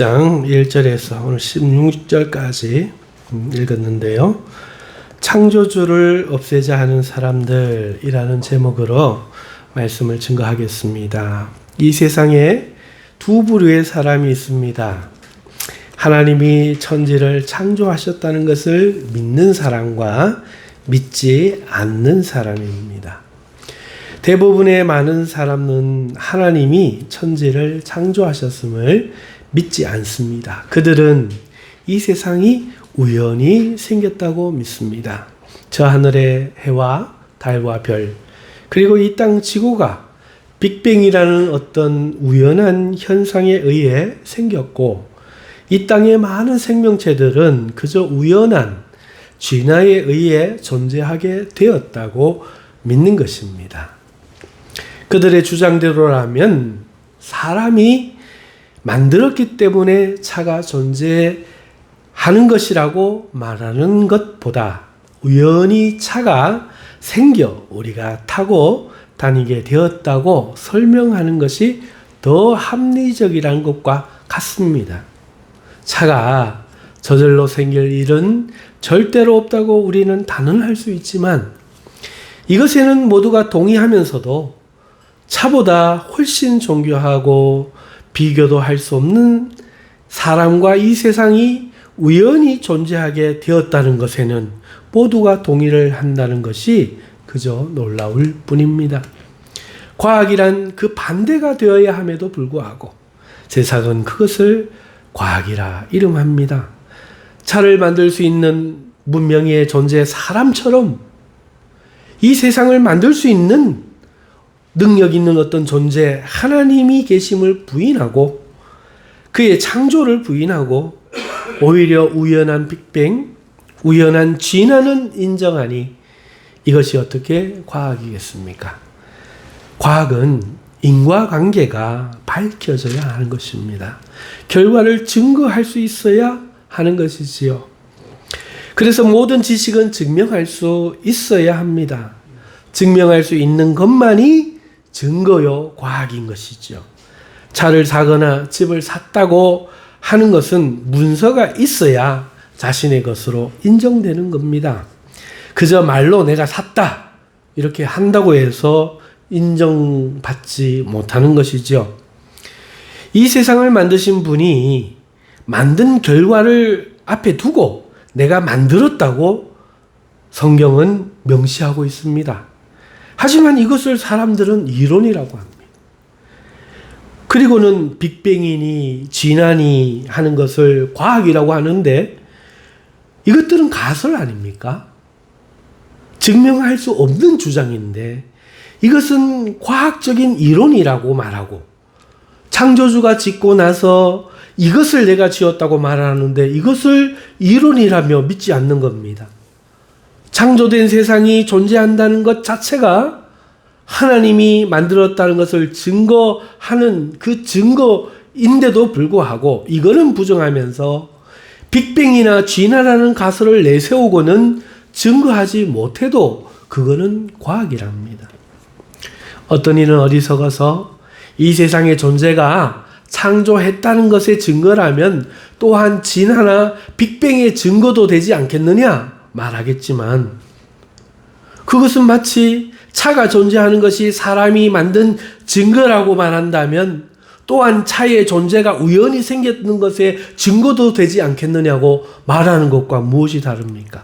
16장 1절에서 오늘 16절까지 읽었는데요. 창조주를 없애자 하는 사람들이라는 제목으로 말씀을 증거하겠습니다. 이 세상에 두 부류의 사람이 있습니다. 하나님이 천지를 창조하셨다는 것을 믿는 사람과 믿지 않는 사람입니다. 대부분의 많은 사람은 하나님이 천지를 창조하셨음을 믿지 않습니다. 그들은 이 세상이 우연히 생겼다고 믿습니다. 저 하늘의 해와 달과 별, 그리고 이 땅 지구가 빅뱅이라는 어떤 우연한 현상에 의해 생겼고, 이 땅의 많은 생명체들은 그저 우연한 진화에 의해 존재하게 되었다고 믿는 것입니다. 그들의 주장대로라면 사람이 만들었기 때문에 차가 존재하는 것이라고 말하는 것보다 우연히 차가 생겨 우리가 타고 다니게 되었다고 설명하는 것이 더 합리적이라는 것과 같습니다. 차가 저절로 생길 일은 절대로 없다고 우리는 단언할 수 있지만, 이것에는 모두가 동의하면서도 차보다 훨씬 존귀하고 비교도 할 수 없는 사람과 이 세상이 우연히 존재하게 되었다는 것에는 모두가 동의를 한다는 것이 그저 놀라울 뿐입니다. 과학이란 그 반대가 되어야 함에도 불구하고 세상은 그것을 과학이라 이름합니다. 차를 만들 수 있는 문명의 존재 사람처럼 이 세상을 만들 수 있는 능력 있는 어떤 존재 하나님이 계심을 부인하고 그의 창조를 부인하고 오히려 우연한 빅뱅, 우연한 진화는 인정하니 이것이 어떻게 과학이겠습니까? 과학은 인과관계가 밝혀져야 하는 것입니다. 결과를 증거할 수 있어야 하는 것이지요. 그래서 모든 지식은 증명할 수 있어야 합니다. 증명할 수 있는 것만이 증거요 과학인 것이죠. 차를 사거나 집을 샀다고 하는 것은 문서가 있어야 자신의 것으로 인정되는 겁니다. 그저 말로 내가 샀다 이렇게 한다고 해서 인정받지 못하는 것이죠. 이 세상을 만드신 분이 만든 결과를 앞에 두고 내가 만들었다고 성경은 명시하고 있습니다. 하지만 이것을 사람들은 이론이라고 합니다. 그리고는 빅뱅이니 진화니 하는 것을 과학이라고 하는데 이것들은 가설 아닙니까? 증명할 수 없는 주장인데 이것은 과학적인 이론이라고 말하고, 창조주가 짓고 나서 이것을 내가 지었다고 말하는데 이것을 이론이라며 믿지 않는 겁니다. 창조된 세상이 존재한다는 것 자체가 하나님이 만들었다는 것을 증거하는 그 증거인데도 불구하고 이거는 부정하면서 빅뱅이나 진화라는 가설을 내세우고는 증거하지 못해도 그거는 과학이랍니다. 어떤 이는 어리석어서 이 세상의 존재가 창조했다는 것의 증거라면 또한 진화나 빅뱅의 증거도 되지 않겠느냐 말하겠지만, 그것은 마치 차가 존재하는 것이 사람이 만든 증거라고 말한다면 또한 차의 존재가 우연히 생겼는 것의 증거도 되지 않겠느냐고 말하는 것과 무엇이 다릅니까?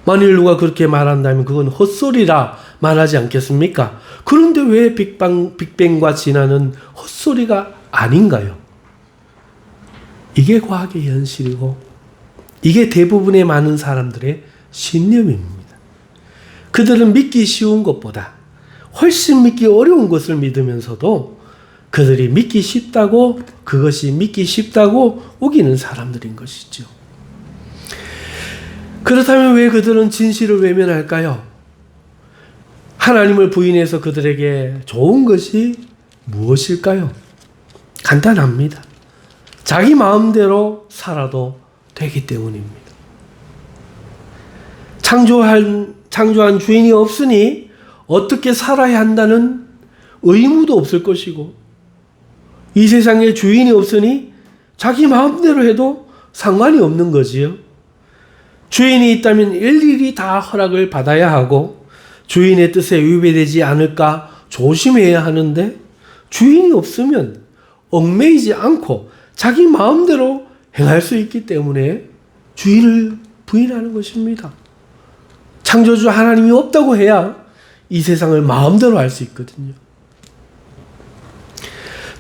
만일 누가 그렇게 말한다면 그건 헛소리라 말하지 않겠습니까? 그런데 왜 빅뱅과 진화는 헛소리가 아닌가요? 이게 과학의 현실이고 이게 대부분의 많은 사람들의 신념입니다. 그들은 믿기 쉬운 것보다 훨씬 믿기 어려운 것을 믿으면서도 그들이 믿기 쉽다고, 그것이 믿기 쉽다고 우기는 사람들인 것이죠. 그렇다면 왜 그들은 진실을 외면할까요? 하나님을 부인해서 그들에게 좋은 것이 무엇일까요? 간단합니다. 자기 마음대로 살아도 되기 때문입니다. 창조한 주인이 없으니 어떻게 살아야 한다는 의무도 없을 것이고, 이 세상에 주인이 없으니 자기 마음대로 해도 상관이 없는 거지요. 주인이 있다면 일일이 다 허락을 받아야 하고 주인의 뜻에 위배되지 않을까 조심해야 하는데 주인이 없으면 얽매이지 않고 자기 마음대로 행할 수 있기 때문에 주인을 부인하는 것입니다. 창조주 하나님이 없다고 해야 이 세상을 마음대로 할 수 있거든요.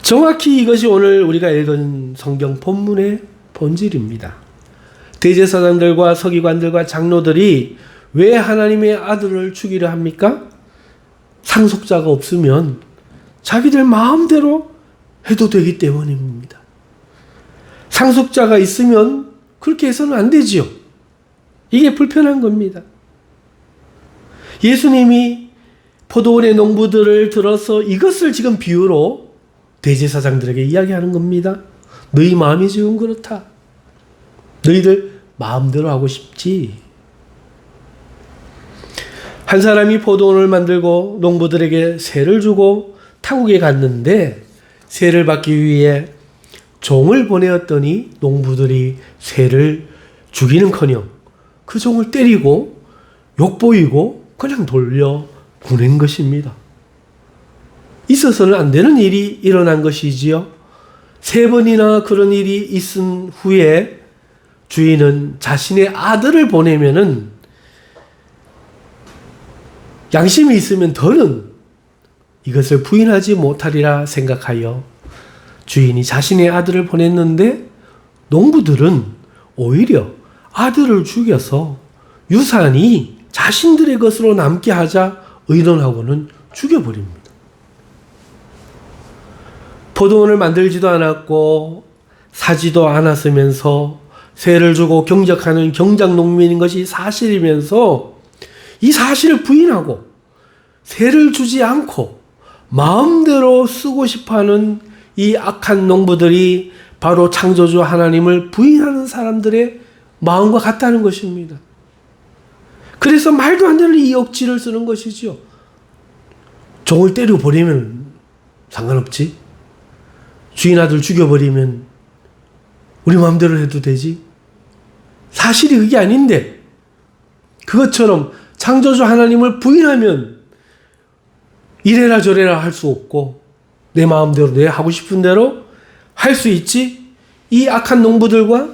정확히 이것이 오늘 우리가 읽은 성경 본문의 본질입니다. 대제사장들과 서기관들과 장로들이 왜 하나님의 아들을 죽이려 합니까? 상속자가 없으면 자기들 마음대로 해도 되기 때문입니다. 상속자가 있으면 그렇게 해서는 안 되지요. 이게 불편한 겁니다. 예수님이 포도원의 농부들을 들어서 이것을 지금 비유로 대제사장들에게 이야기하는 겁니다. 너희 마음이 지금 그렇다. 너희들 마음대로 하고 싶지. 한 사람이 포도원을 만들고 농부들에게 세를 주고 타국에 갔는데 세를 받기 위해 종을 보내었더니 농부들이 세를 죽이는커녕 그 종을 때리고 욕보이고 그냥 돌려 보낸 것입니다. 있어서는 안 되는 일이 일어난 것이지요. 3번이나 그런 일이 있은 후에 주인은 자신의 아들을 보내면은 양심이 있으면 더는 이것을 부인하지 못하리라 생각하여 주인이 자신의 아들을 보냈는데 농부들은 오히려 아들을 죽여서 유산이 자신들의 것으로 남게 하자 의논하고는 죽여버립니다. 포도원을 만들지도 않았고 사지도 않았으면서 세를 주고 경작하는 경작 농민인 것이 사실이면서 이 사실을 부인하고 세를 주지 않고 마음대로 쓰고 싶어하는 이 악한 농부들이 바로 창조주 하나님을 부인하는 사람들의 마음과 같다는 것입니다. 그래서 말도 안 되는 이 억지를 쓰는 것이죠. 종을 때려버리면 상관없지. 주인 아들 죽여버리면 우리 마음대로 해도 되지. 사실이 그게 아닌데 그것처럼 창조주 하나님을 부인하면 이래라 저래라 할 수 없고 내 마음대로 내 하고 싶은 대로 할 수 있지. 이 악한 농부들과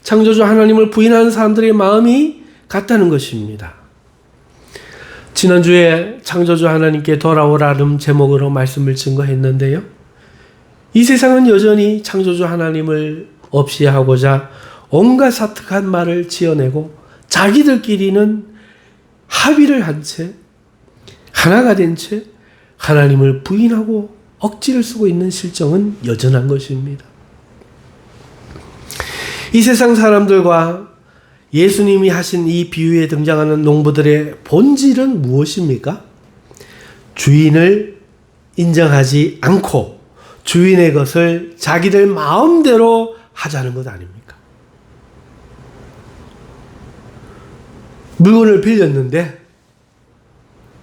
창조주 하나님을 부인하는 사람들의 마음이 같다는 것입니다. 지난주에 창조주 하나님께 돌아오라는 제목으로 말씀을 증거했는데요. 이 세상은 여전히 창조주 하나님을 없이 하고자 온갖 사특한 말을 지어내고 자기들끼리는 합의를 한 채 하나가 된 채 하나님을 부인하고 억지를 쓰고 있는 실정은 여전한 것입니다. 이 세상 사람들과 예수님이 하신 이 비유에 등장하는 농부들의 본질은 무엇입니까? 주인을 인정하지 않고 주인의 것을 자기들 마음대로 하자는 것 아닙니까? 물건을 빌렸는데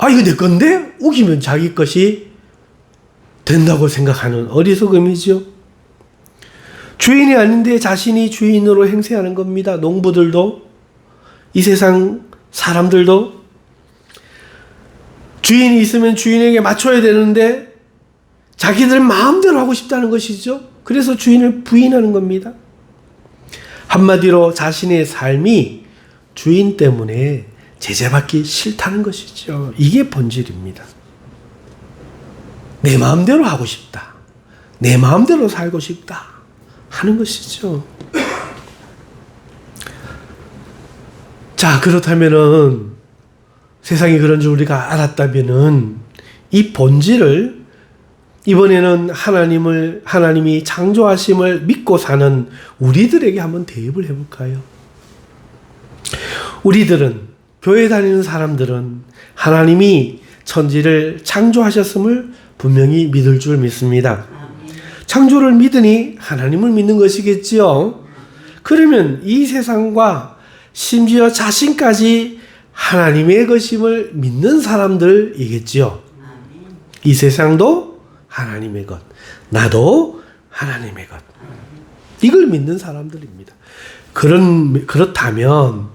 이거 내 건데? 우기면 자기 것이 된다고 생각하는 어리석음이죠. 주인이 아닌데 자신이 주인으로 행세하는 겁니다. 농부들도 이 세상 사람들도 주인이 있으면 주인에게 맞춰야 되는데 자기들 마음대로 하고 싶다는 것이죠. 그래서 주인을 부인하는 겁니다. 한마디로 자신의 삶이 주인 때문에 제재받기 싫다는 것이죠. 이게 본질입니다. 내 마음대로 하고 싶다. 내 마음대로 살고 싶다. 하는 것이죠. 자, 그렇다면은 세상이 그런 줄 우리가 알았다면은 이 본질을 이번에는 하나님이 창조하심을 믿고 사는 우리들에게 한번 대입을 해볼까요? 우리들은 교회 다니는 사람들은 하나님이 천지를 창조하셨음을 분명히 믿을 줄 믿습니다. 창조를 믿으니 하나님을 믿는 것이겠지요. 그러면 이 세상과 심지어 자신까지 하나님의 것임을 믿는 사람들이겠지요. 이 세상도 하나님의 것, 나도 하나님의 것. 이걸 믿는 사람들입니다. 그렇다면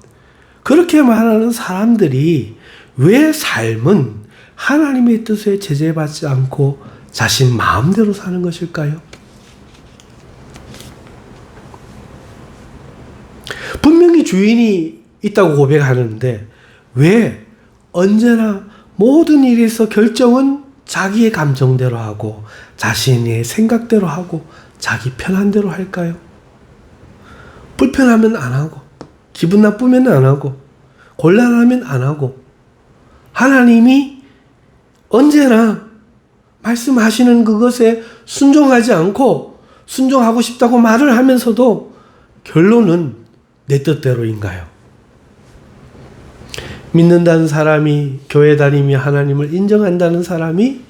그렇게 말하는 사람들이 왜 삶은 하나님의 뜻에 제재받지 않고 자신 마음대로 사는 것일까요? 분명히 주인이 있다고 고백하는데 왜 언제나 모든 일에서 결정은 자기의 감정대로 하고 자신의 생각대로 하고 자기 편한 대로 할까요? 불편하면 안 하고 기분 나쁘면 안 하고 곤란하면 안 하고 하나님이 언제나 말씀하시는 그것에 순종하지 않고 순종하고 싶다고 말을 하면서도 결론은 내 뜻대로인가요? 믿는다는 사람이 교회 다니며 하나님을 인정한다는 사람이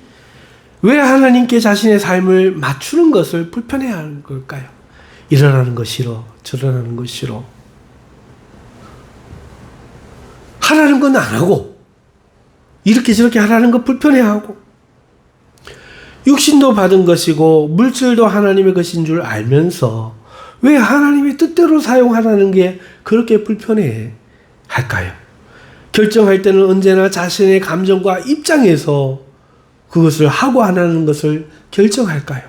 왜 하나님께 자신의 삶을 맞추는 것을 불편해하는 걸까요? 일어나는 거 싫어, 저러는 거 싫어. 하라는 건 안 하고 이렇게 저렇게 하라는 거 불편해하고 육신도 받은 것이고 물질도 하나님의 것인 줄 알면서 왜 하나님의 뜻대로 사용하라는 게 그렇게 불편해 할까요? 결정할 때는 언제나 자신의 감정과 입장에서 그것을 하고 안 하는 것을 결정할까요?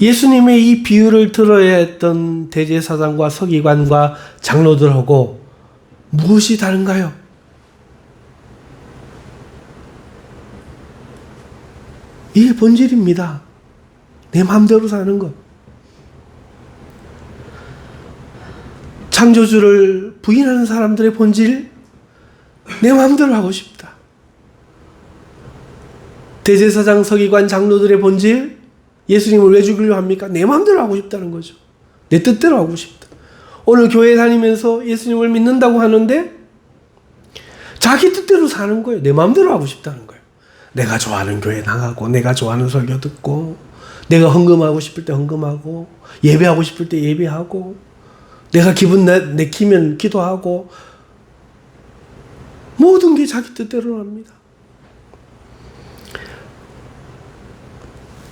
예수님의 이 비유를 들어야 했던 대제사장과 서기관과 장로들하고 무엇이 다른가요? 이게 본질입니다. 내 마음대로 사는 것. 창조주를 부인하는 사람들의 본질, 내 마음대로 하고 싶다. 대제사장, 서기관, 장로들의 본질, 예수님을 왜 죽이려 합니까? 내 마음대로 하고 싶다는 거죠. 내 뜻대로 하고 싶다. 오늘 교회 다니면서 예수님을 믿는다고 하는데 자기 뜻대로 사는 거예요. 내 마음대로 하고 싶다는 거예요. 내가 좋아하는 교회 나가고 내가 좋아하는 설교 듣고 내가 헌금하고 싶을 때 헌금하고 예배하고 싶을 때 예배하고 내가 기분 내키면 기도하고 모든 게 자기 뜻대로 합니다.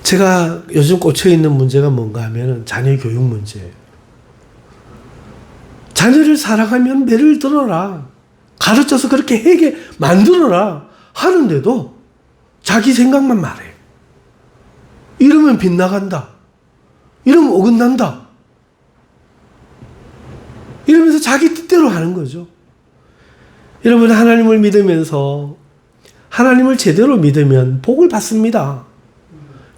제가 요즘 꽂혀있는 문제가 뭔가 하면 자녀 교육 문제예요. 자녀를 사랑하면 매를 들어라. 가르쳐서 그렇게 하게 만들어라. 하는데도 자기 생각만 말해. 이러면 빗나간다. 이러면 어긋난다. 이러면서 자기 뜻대로 하는 거죠. 여러분, 하나님을 믿으면서 하나님을 제대로 믿으면 복을 받습니다.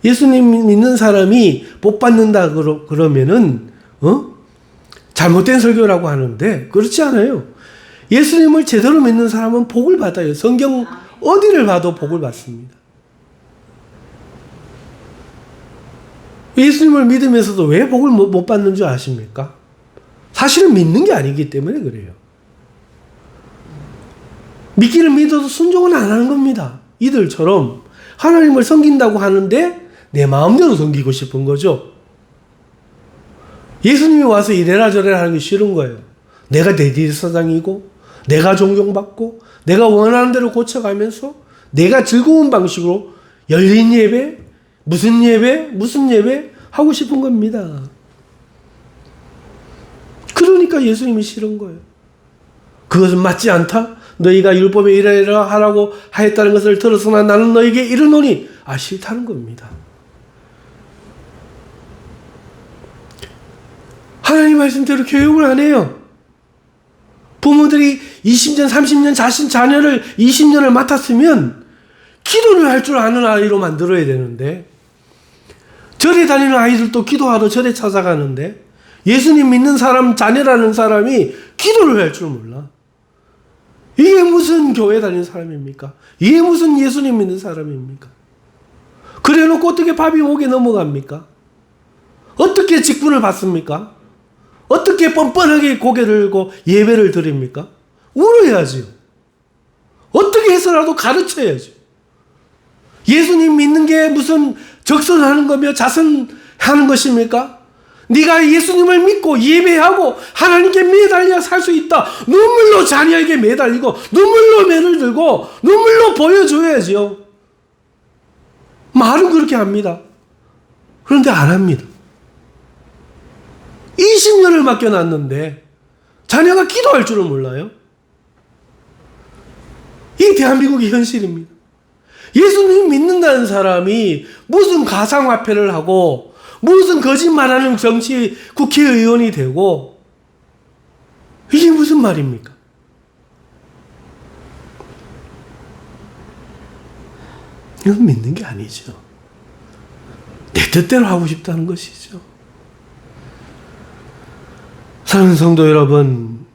예수님 믿는 사람이 복 받는다 그러면은 잘못된 설교라고 하는데 그렇지 않아요. 예수님을 제대로 믿는 사람은 복을 받아요. 성경 어디를 봐도 복을 받습니다. 예수님을 믿으면서도 왜 복을 못 받는 줄 아십니까? 사실은 믿는 게 아니기 때문에 그래요. 믿기는 믿어도 순종은 안 하는 겁니다. 이들처럼 하나님을 섬긴다고 하는데 내 마음대로 섬기고 싶은 거죠. 예수님이 와서 이래라 저래라 하는 게 싫은 거예요. 내가 대제사장이고 내가 존경받고 내가 원하는 대로 고쳐가면서 내가 즐거운 방식으로 열린 예배, 무슨 예배 하고 싶은 겁니다. 그러니까 예수님이 싫은 거예요. 그것은 맞지 않다? 너희가 율법에 이래라 하라고 하였다는 것을 들었으나 나는 너에게 이르노니 싫다는 겁니다. 하나님 말씀대로 교육을 안 해요. 부모들이 20년, 30년 자신 자녀를 20년을 맡았으면 기도를 할 줄 아는 아이로 만들어야 되는데 절에 다니는 아이들도 기도하러 절에 찾아가는데 예수님 믿는 사람, 자녀라는 사람이 기도를 할 줄 몰라. 이게 무슨 교회 다니는 사람입니까? 이게 무슨 예수님 믿는 사람입니까? 그래 놓고 어떻게 밥이 목에 넘어갑니까? 어떻게 직분을 받습니까? 어떻게 뻔뻔하게 고개를 들고 예배를 드립니까? 울어야지요. 어떻게 해서라도 가르쳐야죠. 예수님 믿는 게 무슨 적선하는 거며 자선하는 것입니까? 네가 예수님을 믿고 예배하고 하나님께 매달려 살 수 있다. 눈물로 자녀에게 매달리고 눈물로 매를 들고 눈물로 보여줘야지요. 말은 그렇게 합니다. 그런데 안 합니다. 20년을 맡겨놨는데 자녀가 기도할 줄을 몰라요? 이게 대한민국의 현실입니다. 예수님 믿는다는 사람이 무슨 가상화폐를 하고 무슨 거짓말하는 정치 국회의원이 되고 이게 무슨 말입니까? 이건 믿는 게 아니죠. 내 뜻대로 하고 싶다는 것이죠. 사랑하는 성도 여러분,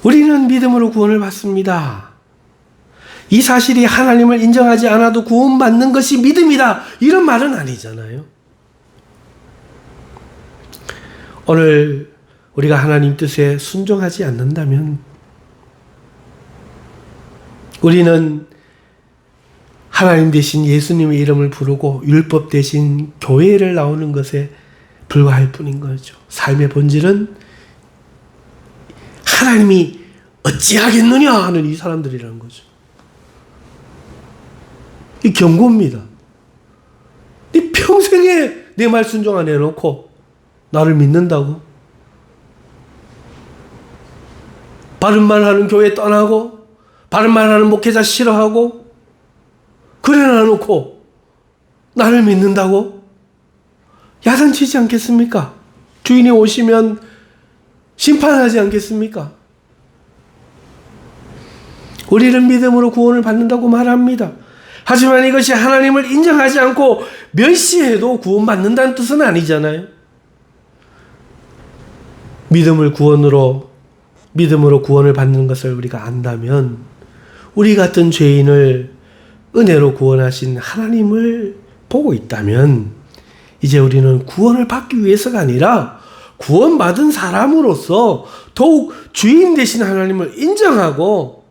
우리는 믿음으로 구원을 받습니다. 이 사실이 하나님을 인정하지 않아도 구원받는 것이 믿음이다, 이런 말은 아니잖아요. 오늘 우리가 하나님 뜻에 순종하지 않는다면 우리는 하나님 대신 예수님의 이름을 부르고 율법 대신 교회를 나오는 것에 불과할 뿐인 거죠. 삶의 본질은 하나님이 어찌하겠느냐 하는 이 사람들이라는 거죠. 이 경고입니다. 네 평생에 내 말 순종 안 해놓고 나를 믿는다고? 바른 말 하는 교회 떠나고 바른 말 하는 목회자 싫어하고 그래 놔놓고 나를 믿는다고? 야단치지 않겠습니까? 주인이 오시면 심판하지 않겠습니까? 우리는 믿음으로 구원을 받는다고 말합니다. 하지만 이것이 하나님을 인정하지 않고 멸시해도 구원받는다는 뜻은 아니잖아요. 믿음으로 구원을 받는 것을 우리가 안다면 우리 같은 죄인을 은혜로 구원하신 하나님을 보고 있다면 이제 우리는 구원을 받기 위해서가 아니라 구원받은 사람으로서 더욱 주인 되신 하나님을 인정하고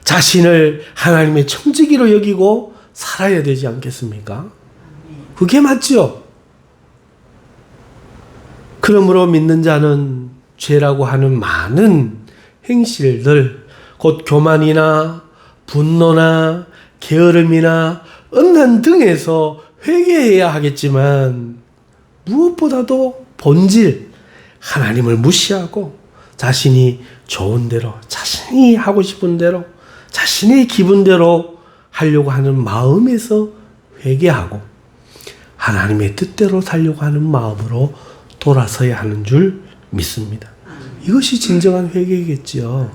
자신을 하나님의 청지기로 여기고 살아야 되지 않겠습니까? 그게 맞죠? 그러므로 믿는 자는 죄라고 하는 많은 행실들, 곧 교만이나 분노나 게으름이나 음란 등에서 회개해야 하겠지만 무엇보다도 본질, 하나님을 무시하고 자신이 좋은 대로, 자신이 하고 싶은 대로, 자신의 기분대로 하려고 하는 마음에서 회개하고 하나님의 뜻대로 살려고 하는 마음으로 돌아서야 하는 줄 믿습니다. 이것이 진정한 회개겠지요.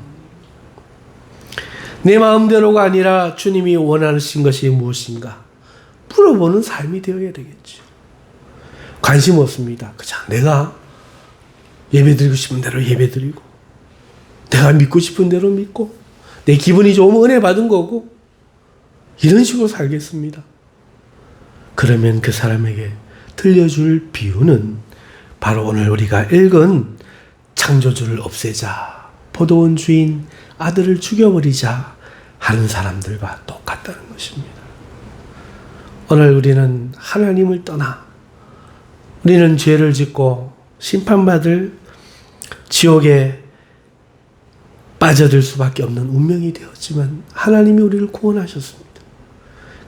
내 마음대로가 아니라 주님이 원하신 것이 무엇인가 물어보는 삶이 되어야 되겠죠. 관심 없습니다. 그저 내가 예배드리고 싶은 대로 예배드리고 내가 믿고 싶은 대로 믿고 내 기분이 좋으면 은혜 받은 거고 이런 식으로 살겠습니다. 그러면 그 사람에게 들려줄 비유는 바로 오늘 우리가 읽은 창조주를 없애자, 포도원 주인 아들을 죽여버리자 하는 사람들과 똑같다는 것입니다. 오늘 우리는 하나님을 떠나 우리는 죄를 짓고 심판받을 지옥에 빠져들 수밖에 없는 운명이 되었지만 하나님이 우리를 구원하셨습니다.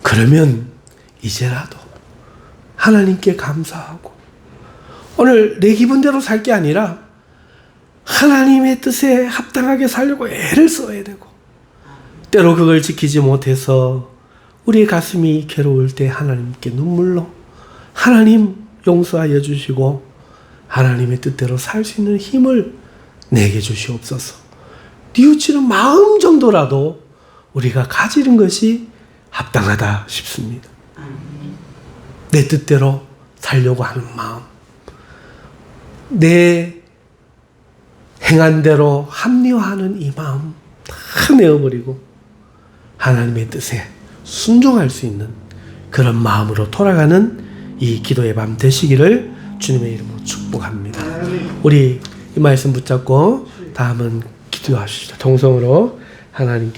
그러면 이제라도 하나님께 감사하고 오늘 내 기분대로 살 게 아니라 하나님의 뜻에 합당하게 살려고 애를 써야 되고 때로 그걸 지키지 못해서 우리의 가슴이 괴로울 때 하나님께 눈물로 하나님 용서하여 주시고 하나님의 뜻대로 살 수 있는 힘을 내게 주시옵소서. 뉘우치는 마음 정도라도 우리가 가지는 것이 합당하다 싶습니다. 내 뜻대로 살려고 하는 마음, 내 행한 대로 합리화하는 이 마음 다 내어버리고 하나님의 뜻에 순종할 수 있는 그런 마음으로 돌아가는 이 기도의 밤 되시기를 주님의 이름으로 축복합니다. 우리 이 말씀 붙잡고 다음은 기도하시죠. 동성으로 하나님께